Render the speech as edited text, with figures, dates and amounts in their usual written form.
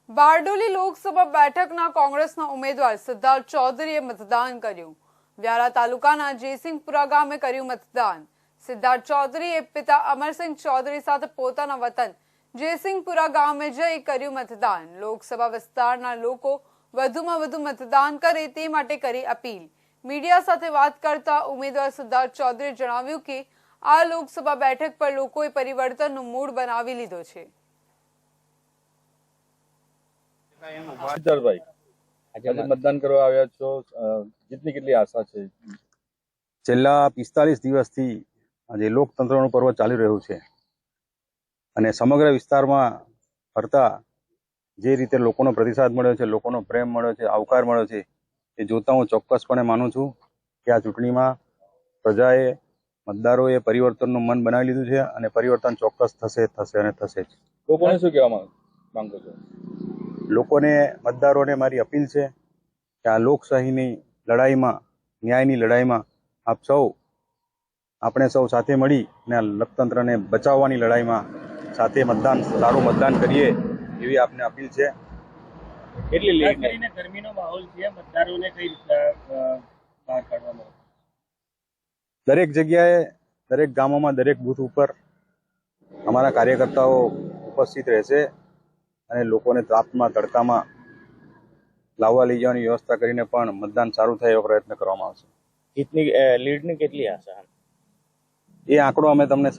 બારડોલી લોકસભા બેઠકના કોંગ્રેસના ઉમેદવાર સિદ્ધાર્થ ચૌધરીએ મતદાન કર્યું। વ્યારા તાલુકાના જયસિંહપુરા ગામે કર્યું મતદાન। સિદ્ધાર્થ ચૌધરીએ પિતા અમરસિંહ ચૌધરી સાથે પોતાના વતન જયસિંહપુરા ગામે જઈ કર્યું મતદાન। લોકસભા વિસ્તારના લોકો વધુમાં વધુ મતદાન કરે તે માટે કરી અપીલ। મીડિયા સાથે વાત કરતા ઉમેદવાર સિદ્ધાર્થ ચૌધરીએ જણાવ્યું કે આ લોકસભા બેઠક પર લોકોએ પરિવર્તનનો મૂડ બનાવી લીધો છે। સિદ્ધાર્થભાઈ, આજે મતદાન કરવા આવ્યા છો, જીતની કેટલી આશા છે? છેલ્લા 45 દિવસથી આજે લોકતંત્રનું પર્વ ચાલી રહ્યું છે અને સમગ્ર વિસ્તારમાં ફરતા જે રીતે લોકોનો પ્રતિસાદ મળ્યો છે, લોકોનો પ્રેમ મળ્યો છે, આવકાર મળ્યો છે, એ જોતા હું ચોક્કસપણે માનું છું કે આ ચૂંટણીમાં પ્રજાએ, મતદારોએ પરિવર્તનનું મન બનાવી લીધું છે અને પરિવર્તન ચોક્કસ થશે અને થશે જ। લોકોને શું કહેવા માંગો છો? લોકોને, મતદારોને મારી અપીલ છે કે આ લોકશાહીની લડાઈમાં, ન્યાયની લડાઈમાં આપણે સૌ સાથે મળી અને આ લોકતંત્રને બચાવવાની લડાઈમાં સાથે સારું મતદાન કરીએ એવી આપને અપીલ છે। કેટલી લીડ કરીને ગરમીનો માહોલ છે, મતદારોને કઈ રીતના બહાર કાઢવામાં? દરેક જગ્યાએ, દરેક ગામોમાં, દરેક બૂથ ઉપર અમારા કાર્યકર્તાઓ ઉપસ્થિત રહેશે અને લોકોને તાપમાં, તડકામાં લાવવા લઈ જવાની વ્યવસ્થા કરીને પણ મતદાન સારું થાય એવો પ્રયત્ન કરવામાં આવશે। જીતની લીડની કેટલી આશા? એ આંકડો અમે તમને